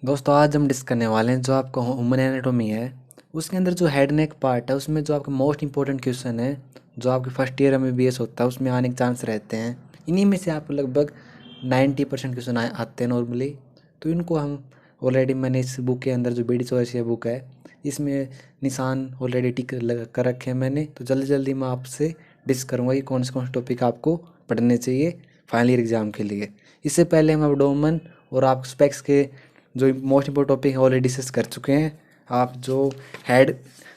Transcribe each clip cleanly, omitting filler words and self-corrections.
दोस्तों आज हम डिस्कस करने वाले हैं जो आपका ह्यूमन एनाटॉमी है। उसके अंदर जो हेड नेक पार्ट है उसमें जो आपका मोस्ट इंपॉर्टेंट क्वेश्चन है जो आपके फर्स्ट ईयर एमबीबीएस होता है उसमें आने के चांस रहते हैं। इन्हीं में से आपको लगभग 90% क्वेश्चन आते हैं नॉर्मली। तो इनको हम ऑलरेडी मैंने इस बुक के अंदर जो बी डी चौरसिया बुक है इसमें निशान ऑलरेडी टिक कर रखे हैं मैंने। तो जल्दी जल्दी मैं आपसे डिस्कस करूँगा कि कौन से टॉपिक आपको पढ़ने चाहिए फाइनल ईयर एग्ज़ाम के लिए। इससे पहले हम एब्डोमेन और आप स्पेक्स के जो मोस्ट इंपॉर्टेंट टॉपिक है ऑलरेडी डिस्कस कर चुके हैं। आप जो हेड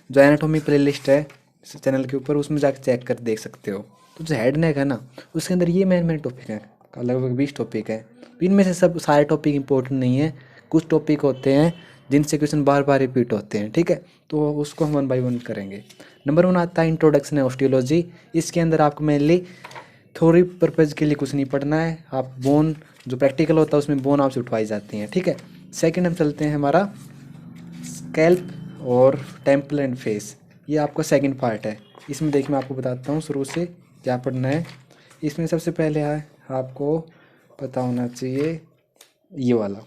जो एनाटॉमी प्लेलिस्ट है चैनल के ऊपर उसमें जाकर चेक कर देख सकते हो। तो जो हेड नेक है ना उसके अंदर ये मेन मेन टॉपिक है, लगभग 20 टॉपिक है। तो इनमें से सब सारे टॉपिक इंपॉर्टेंट नहीं है, कुछ टॉपिक होते हैं जिनसे क्वेश्चन बार बार रिपीट होते हैं। ठीक है, तो उसको हम 1 बाय 1 करेंगे। नंबर 1 आता है इंट्रोडक्शन है ऑस्टियोलॉजी। इसके अंदर आपको मेनली थ्योरी पर्पज़ के लिए कुछ नहीं पढ़ना है। आप बोन जो प्रैक्टिकल होता है उसमें बोन आपसे उठवाई जाती हैं। ठीक है, सेकंड हम चलते हैं हमारा स्कैल्प और टेम्पल एंड फेस। ये आपका सेकंड पार्ट है। इसमें देखिए मैं आपको बताता हूँ शुरू से क्या पढ़ना है। इसमें सबसे पहले है आपको पता होना चाहिए ये वाला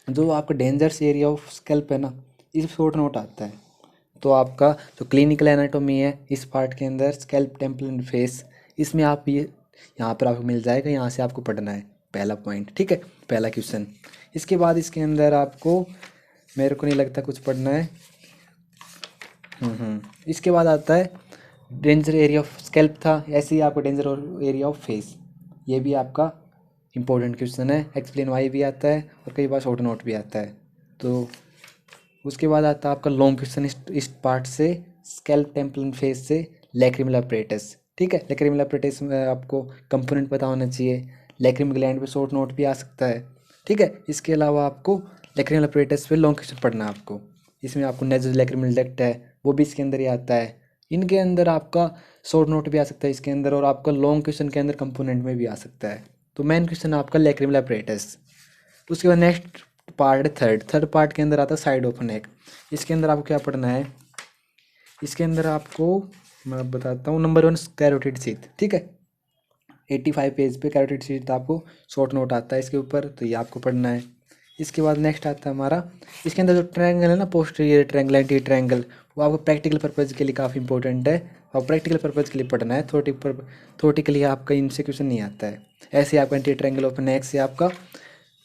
जो आपका डेंजरस एरिया ऑफ स्कैल्प है ना, इस शॉर्ट नोट आता है। तो आपका जो क्लिनिकल एनाटॉमी है इस पार्ट के अंदर स्कैल्प टेम्पल एंड फेस, इसमें आप ये यहाँ पर आपको मिल जाएगा, यहाँ से आपको पढ़ना है पहला पॉइंट। ठीक है, पहला क्वेश्चन। इसके बाद इसके अंदर आपको मेरे को नहीं लगता कुछ पढ़ना है। इसके बाद आता है डेंजर एरिया ऑफ स्कैल्प था, ऐसे ही आपको डेंजर एरिया ऑफ फेस, ये भी आपका इंपॉर्टेंट क्वेश्चन है। एक्सप्लेन वाई भी आता है और कई बार शॉर्ट नोट भी आता है। तो उसके बाद आता है आपका लॉन्ग क्वेश्चन इस पार्ट से स्कैल्प टेम्पल एंड फेस से लैक्रिमल अपरेटस। ठीक है, लैक्रिमल अपरेटस में आपको कंपोनेंट पता होना चाहिए। लैक्रिमल ग्लैंड पे शॉर्ट नोट भी आ सकता है। ठीक है, इसके अलावा आपको लैक्रिमल अपरेटस पे लॉन्ग क्वेश्चन पढ़ना है आपको। इसमें आपको नेजल लैक्रिमल डक्ट है वो भी इसके अंदर ही आता है। इनके अंदर आपका शॉर्ट नोट भी आ सकता है इसके अंदर, और आपका लॉन्ग क्वेश्चन के अंदर कंपोनेंट में भी आ सकता है। तो मेन क्वेश्चन आपका लैक्रिमल अपरेटस। उसके बाद नेक्स्ट पार्ट है थर्ड पार्ट के अंदर आता है साइड ऑफ नेक। इसके अंदर आपको क्या पढ़ना है, इसके अंदर आपको मैं बताता हूँ। Number 1 carotid sheath. ठीक है, 85 पेज पे कैरोटिड शीथ आपको शॉर्ट नोट आता है इसके ऊपर, तो ये आपको पढ़ना है। इसके बाद नेक्स्ट आता है हमारा, इसके अंदर जो ट्रायंगल है ना, पोस्टीरियर ट्रायंगल एंटीरियर ट्रायंगल, वो आपको प्रैक्टिकल पर्पज़ के लिए काफ़ी इंपॉर्टेंट है और प्रैक्टिकल पर्पज़ के लिए पढ़ना है। थोटी के लिए आपका इनसे क्वेश्चन नहीं आता है। ऐसे आपका एंटीरियर ट्रायंगल ऑफ नेक से आपका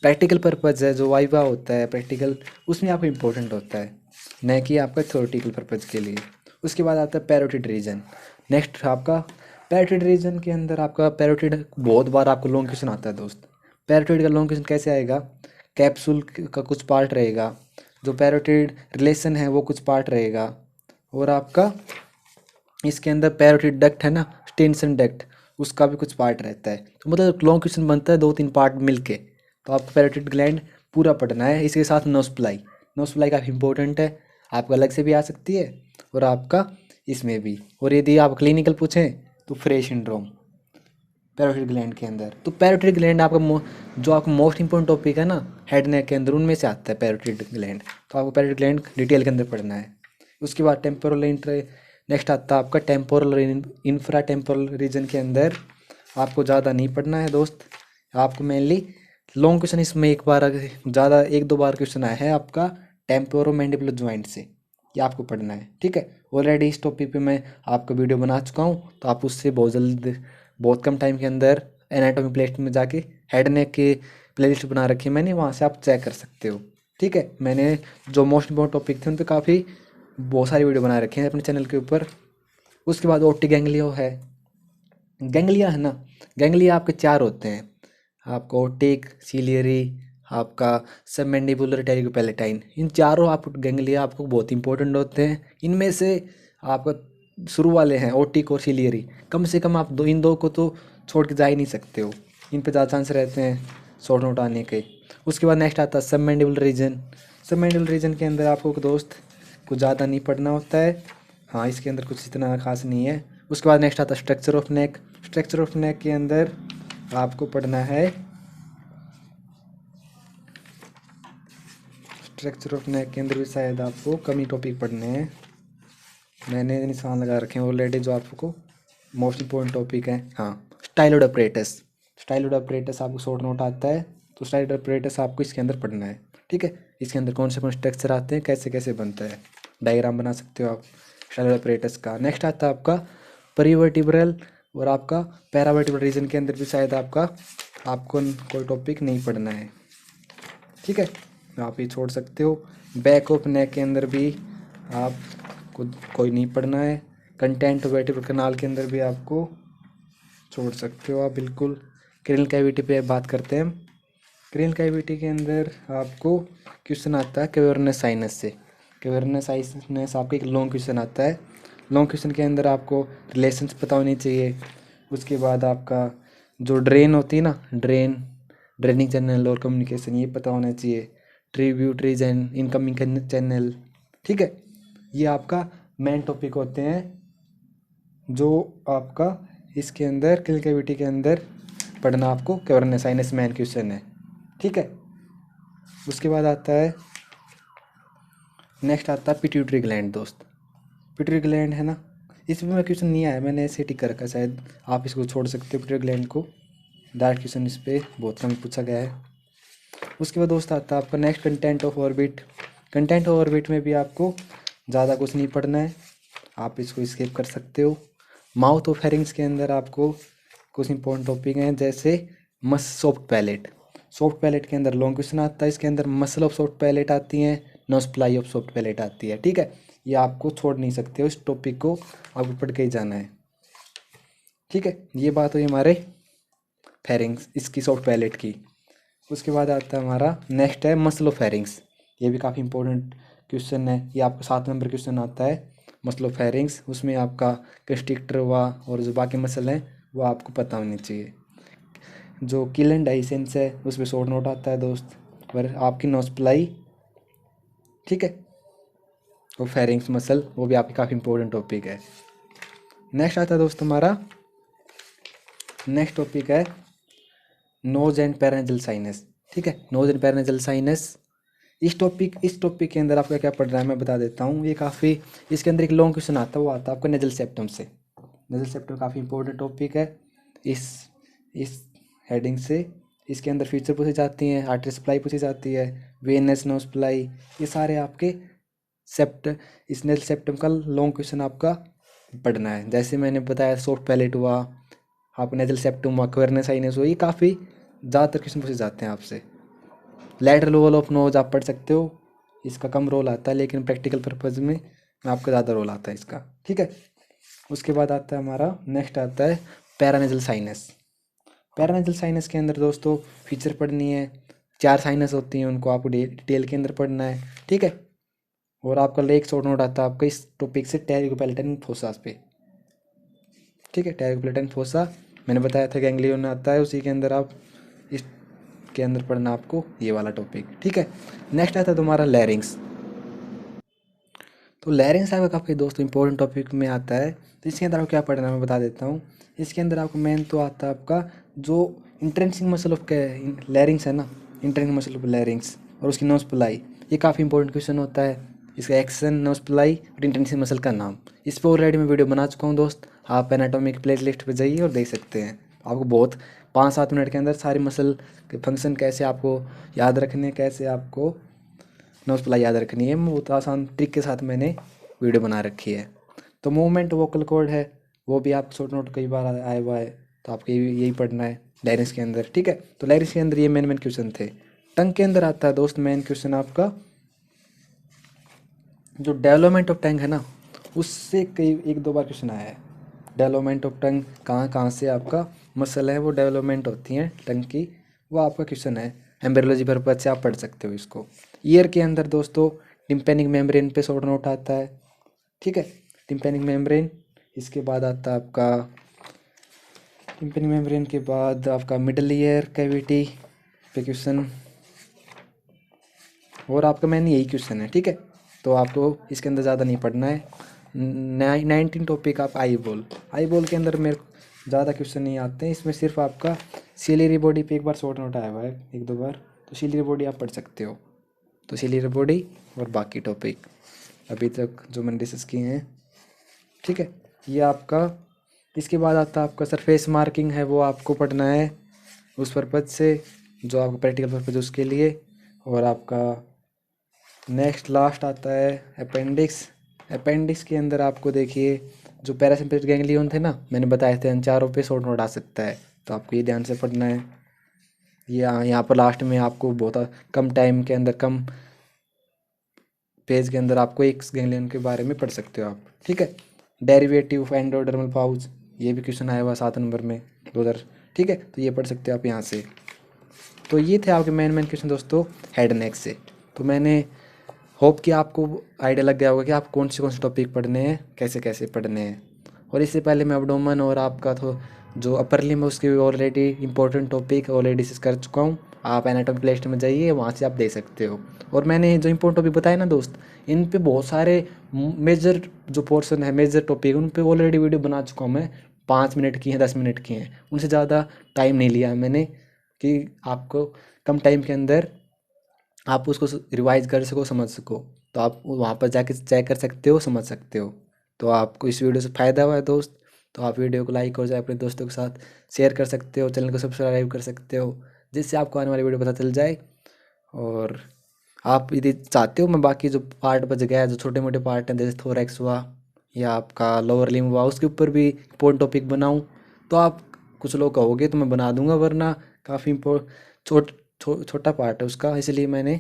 प्रैक्टिकल पर्पज़ है, जो वाइवा होता है प्रैक्टिकल, उसमें आपको इम्पोर्टेंट होता है, न कि आपका थ्योरेटिकल पर्पज़ के लिए। उसके बाद आता है पैरोटिड रीजन। नेक्स्ट आपका पैरोटिड रीजन के अंदर आपका पैरोटिड बहुत बार आपको लॉन्ग क्वेश्चन आता है दोस्त। पैरोटिड का लॉन्ग क्वेश्चन कैसे आएगा, कैप्सूल का कुछ पार्ट रहेगा, जो पैरोटिड रिलेशन है वो कुछ पार्ट रहेगा, और आपका इसके अंदर पैरोटिड डक्ट है ना, स्टेनसन डक्ट, उसका भी कुछ पार्ट रहता है। तो मतलब लॉन्ग क्वेश्चन बनता है 2-3 पार्ट मिलके। तो आपको पैरोटिड ग्लैंड पूरा पढ़ना है। इसके साथ नोसप्लाई, नोसप्लाई काफ़ी इंपॉर्टेंट है, आपको अलग से भी आ सकती है और आपका इसमें भी। और यदि आप क्लिनिकल पूछें तो फ्रे सिंड्रोम पैरोटिड ग्लैंड के अंदर। तो पैरोटिड ग्लैंड आपका जो आपका मोस्ट इंपॉर्टेंट टॉपिक है ना हेड नेक के अंदर, उनमें से आता है पैरोटिड ग्लैंड। तो आपको पैरोटिड ग्लैंड डिटेल के अंदर पढ़ना है। उसके बाद टेम्पोरल नेक्स्ट आता है आपका टेम्पोरल इंफ्रा टेम्पोरल रीजन के अंदर आपको ज़्यादा नहीं पढ़ना है दोस्त। आपको मेनली लॉन्ग क्वेश्चन इसमें एक बार ज़्यादा 1-2 बार क्वेश्चन आया है आपका टेम्पोरो मैंडिबुलर ज्वाइंट से, ये आपको पढ़ना है। ठीक है, ऑलरेडी इस टॉपिक पे मैं आपका वीडियो बना चुका हूँ, तो आप उससे बहुत जल्द बहुत कम टाइम के अंदर एनाटॉमी प्लेलिस्ट में जाके हेड नेक के प्लेलिस्ट बना रखी है मैंने, वहाँ से आप चेक कर सकते हो। ठीक है, मैंने जो मोस्ट इंपॉर्टेंट टॉपिक थे उन पर काफ़ी बहुत सारी वीडियो बना रखे हैं अपने चैनल के ऊपर। उसके बाद ओटी गैंग्लियो है, गैंग्लिया है ना, गैंग्लिया आपके 4 होते हैं, आपका ओटिक, सीलियरी, आपका सबमैंडिबुलर टेरिकोपैलेटाइन। इन चारों आप गैंग्लिया आपको बहुत इंपॉर्टेंट होते हैं। इनमें से आपका शुरू वाले हैं ओटिक और सीलियरी, कम से कम आप इन दो को तो छोड़ के जा ही नहीं सकते हो, इन पे ज़्यादा चांस रहते हैं शॉर्ट नोट आने के। उसके बाद नेक्स्ट आता है सबमैंडिबुलर रीजन। सबमैंडिबुलर रीजन के अंदर आपको दोस्त कुछ ज़्यादा नहीं पढ़ना होता है, हाँ इसके अंदर कुछ इतना खास नहीं है। उसके बाद नेक्स्ट आता है structure of neck. Structure of neck के अंदर आपको पढ़ना है स्ट्रक्चर ऑफ नेक के अंदर भी शायद आपको कम ही टॉपिक पढ़ने हैं, मैंने निशान लगा रखे हैं ऑलरेडी जो आपको मोस्ट इंपॉर्टेंट टॉपिक है। हाँ, स्टाइलोड अपरेटस। स्टाइलोड अपरेटस आपको शॉर्ट नोट आता है, तो स्लाइडर ऑपरेटर्स आपको इसके अंदर पढ़ना है। ठीक है, इसके अंदर कौन से स्ट्रक्चर आते हैं, कैसे कैसे बनता है, डायग्राम बना सकते हो आप स्लाइडर ऑपरेटर्स का। नेक्स्ट आता है आपका परिवर्टिब्रल और आपका पैरावर्टिब्रल रीजन के अंदर भी शायद आपको कोई टॉपिक नहीं पढ़ना है। ठीक है, आप ये छोड़ सकते हो। बैक ऑफ नेक के अंदर भी आपको कोई नहीं पढ़ना है। कंटेंट वर्टिब्रल कनाल के अंदर भी आपको छोड़ सकते हो आप बिल्कुल। क्रेनियल कैविटी पे बात करते हैं हम। क्रेनियल कैविटी के अंदर आपको क्वेश्चन आता है कैवर्नस साइनस से। कैवर्नस साइनस आपका एक लॉन्ग क्वेश्चन आता है। लॉन्ग क्वेश्चन के अंदर आपको रिलेशंस पता होनी चाहिए। उसके बाद आपका जो ड्रेन होती है ना, ड्रेनिंग चैनल और कम्युनिकेशन, ये पता होना चाहिए। Tributaries and incoming channel. ठीक है, ये आपका मेन टॉपिक होते हैं जो आपका इसके अंदर क्रेनियल कैविटी के अंदर पढ़ना आपको कैवर्नस साइनस मेन क्वेश्चन है। ठीक है, उसके बाद आता है नेक्स्ट आता है पिट्यूटरी ग्लैंड दोस्त। पिट्यूटरी ग्लैंड है ना, इसमें मैं क्वेश्चन नहीं आया, मैंने ऐसे टिक कर रखा, शायद आप इसको छोड़ सकते हो पिट्यूटरी ग्लैंड को। डायरेक्ट क्वेश्चन इस पर बहुत कम पूछा गया है। उसके बाद दोस्त आता है आपका next content of orbit. Content of orbit में भी आपको ज़्यादा कुछ नहीं पढ़ना है, आप इसको स्किप कर सकते हो। माउथ ऑफ फेरिंग्स के अंदर आपको कुछ इंपॉर्टेंट टॉपिक हैं, जैसे सॉफ्ट पैलेट। सॉफ्ट पैलेट के अंदर लॉन्ग क्वेश्चन आता है, इसके अंदर मसल ऑफ सॉफ्ट पैलेट आती हैं, nose ply of soft palate आती है। ठीक है, ये आपको छोड़ नहीं सकते हो, इस टॉपिक को आपको पढ़ के ही जाना है। ठीक है, ये बात हुई हमारे फेरिंग्स इसकी सॉफ्ट पैलेट की। उसके बाद आता है हमारा नेक्स्ट है मसल ऑफ फेरिंग्स। ये भी काफ़ी इंपॉर्टेंट क्वेश्चन है, ये आपका 7 नंबर क्वेश्चन आता है मसल ऑफ फेरिंग्स। उसमें आपका कंस्ट्रिक्टर हुआ और जो बाकी मसल हैं वो आपको पता होनी चाहिए। जो किल एंड डाइसेंस है उसमें शॉर्ट नोट आता है दोस्त, पर आपकी नोज प्लाई। ठीक है, वो फेरिंग्स मसल वो भी आपकी काफ़ी इंपॉर्टेंट टॉपिक है। नेक्स्ट आता है दोस्त हमारा नेक्स्ट टॉपिक है नोज एंड पैरानेजल साइनस। ठीक है, नोज एंड पैरानेजल साइनस इस टॉपिक के अंदर आपका क्या पढ़ रहा है मैं बता देता हूँ। ये काफ़ी इसके अंदर एक लॉन्ग क्वेश्चन आता है, वो आता है आपका नेजल सेप्टम से। नेजल सेप्टम काफ़ी इंपॉर्टेंट टॉपिक है इस हेडिंग से। इसके अंदर फीचर पूछी जाती हैं, आर्टरी सप्लाई पूछी जाती है, वेनस नोज सप्लाई, ये सारे आपके इस नेजल सेप्टम का लॉन्ग क्वेश्चन आपका पढ़ना है। जैसे मैंने बताया सॉफ्ट पैलेट हुआ, आप नेजल सेप्टम हुआ, कैवर्नस साइनस हुआ, ये काफ़ी ज़्यादातर क्वेश्चन पूछे जाते हैं आपसे। लैटरल वॉल ऑफ नोज आप पढ़ सकते हो, इसका कम रोल आता है, लेकिन प्रैक्टिकल पर्पज़ में आपका ज़्यादा रोल आता है इसका। ठीक है, उसके बाद आता है हमारा नेक्स्ट आता है पैरानेजल साइनस। पैरानेजल साइनस के अंदर दोस्तों फीचर पढ़नी है, 4 साइनस होती हैं, उनको आपको डिटेल के अंदर पढ़ना है। ठीक है, और आपका लेक शॉर्ट नोट आता है आपका इस टॉपिक से टेरिकोपैलेटन फोसास पे। ठीक है, टेरिकोपैलेटन फोसा मैंने बताया था गैंग्लियन आता है, उसी के अंदर आप इसके अंदर पढ़ना आपको ये वाला टॉपिक। ठीक है, नेक्स्ट आता है तुम्हारा लैरिंग्स। तो लैरिंग्स आपका काफ़ी दोस्तों इंपॉर्टेंट टॉपिक में आता है। तो इसके अंदर आपको क्या पढ़ना है मैं बता देता हूँ। इसके अंदर आपको मेन तो आता है आपका जो इंट्रेंसिक मसल ऑफ लैरिंग्स है ना, इंट्रेंसिक मसल ऑफ लैरिंग्स और उसकी नोज प्लाई, ये काफ़ी इंपॉर्टेंट क्वेश्चन होता है। इसका एक्शन, नोज प्लाई और इंट्रेंसिक मसल का नाम, इस पर ऑलरेडी मैं वीडियो बना चुका हूँ दोस्त, आप एनाटॉमी की प्ले लिस्ट पर जाइए और देख सकते हैं। आपको बहुत 5-7 मिनट के अंदर सारी मसल के फंक्शन कैसे आपको याद रखने, कैसे आपको नोज प्लाई याद रखनी है, बहुत आसान ट्रिक के साथ मैंने वीडियो बना रखी है। तो मूवमेंट वोकल कॉर्ड है, वो भी आप शॉर्ट नोट कई बार आया हुआ है, तो आपको यही पढ़ना है लैरिंग्स के अंदर। ठीक है, तो लैरिंग्स के अंदर ये मेन क्वेश्चन थे। टंग के अंदर आता है दोस्त मेन क्वेश्चन आपका जो डेवलपमेंट ऑफ टंग है ना, उससे कई 1-2 बार क्वेश्चन आया है। डेवलपमेंट ऑफ टंग कहाँ कहाँ से आपका मसल है वो डेवलपमेंट होती हैं टंग की, वो आपका क्वेश्चन है। एम्ब्रियोलॉजी पर्पज से आप पढ़ सकते हो इसको। ईयर के अंदर दोस्तों टिम्पैनिक मेम्ब्रेन पे शॉर्ट नोट आता है। ठीक है, टिम्पैनिक मेम्ब्रेन, इसके बाद आता है आपका टिम्पैनिक मेम्ब्रेन के बाद आपका मिडल ईयर कैविटी पे क्वेश्चन, और आपका मैंने यही क्वेश्चन है। ठीक है, तो आपको इसके अंदर ज़्यादा नहीं पढ़ना है। 19 टॉपिक आप आई बॉल के अंदर मेरे ज़्यादा क्वेश्चन नहीं आते हैं, इसमें सिर्फ आपका सिलियरी बॉडी पे एक बार शॉर्ट नोट आया हुआ है 1-2 बार, तो सिलियरी बॉडी आप पढ़ सकते हो। तो सिलियरी बॉडी और बाकी टॉपिक अभी तक जो मैंने डिस्कस किए हैं। ठीक है, ये आपका इसके बाद आता है आपका सरफेस मार्किंग है, वो आपको पढ़ना है उस पर्पज़ से। जो आपका प्रैक्टिकल पर्पज उसके लिए। और आपका नेक्स्ट लास्ट आता है अपेंडिक्स। अपेंडिक्स के अंदर आपको देखिए जो पैरासिम्पेटिक गैंग्लियन थे ना, मैंने बताए थे, इन चारों पे शॉर्ट नोट आ सकता है, तो आपको ये ध्यान से पढ़ना है। ये यहाँ पर लास्ट में आपको बहुत कम टाइम के अंदर, कम पेज के अंदर आपको एक गैंग्लियन के बारे में पढ़ सकते हो आप, ठीक है। डेरिवेटिव ऑफ एंडोडर्मल पाउच, ये भी क्वेश्चन आया हुआ 7 नंबर में 2000, ठीक है, तो ये पढ़ सकते हो आप यहाँ से। तो ये थे आपके मेन क्वेश्चन दोस्तों हेड नेक से। तो मैंने होप कि आपको आइडिया लग गया होगा कि आप कौन से टॉपिक पढ़ने हैं, कैसे कैसे पढ़ने हैं। और इससे पहले मैं एब्डोमेन और आपका तो जो अपर लिम्ब है उसके already important topic already discuss कर चुका हूँ। आप एनाटॉमी प्लेलिस्ट में जाइए, वहाँ से आप देख सकते हो। और मैंने जो इंपॉर्टेंट टॉपिक बताए ना दोस्त, इन पे बहुत सारे मेजर जो पोर्शन है, मेजर टॉपिक, उन पे ऑलरेडी वीडियो बना चुका हूँ मैं। 5 मिनट की हैं, 10 मिनट की हैं, उनसे ज़्यादा टाइम नहीं लिया है मैंने, कि आपको कम टाइम के अंदर आप उसको रिवाइज कर सको, समझ सको। तो आप वहाँ पर जाके चेक कर सकते हो, समझ सकते हो। तो आपको इस वीडियो से फ़ायदा हुआ है दोस्त, तो आप वीडियो को लाइक और जाए अपने दोस्तों के साथ शेयर कर सकते हो, चैनल को सब्सक्राइब कर सकते हो, जिससे आपको आने वाली वीडियो पता चल जाए। और आप यदि चाहते हो मैं बाकी जो पार्ट बच गया है, जो छोटे मोटे पार्ट हैं, जैसे थोरैक्स हुआ या आपका लोअर लिम्ब हुआ, उसके ऊपर भी इम्पोर्टेंट टॉपिक बनाऊँ, तो आप कुछ लोग कहोगे तो मैं बना दूंगा, वरना काफ़ी छोटा पार्ट है उसका, इसलिए मैंने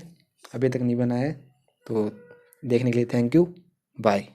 अभी तक नहीं बनाया है। तो देखने के लिए थैंक यू, बाय।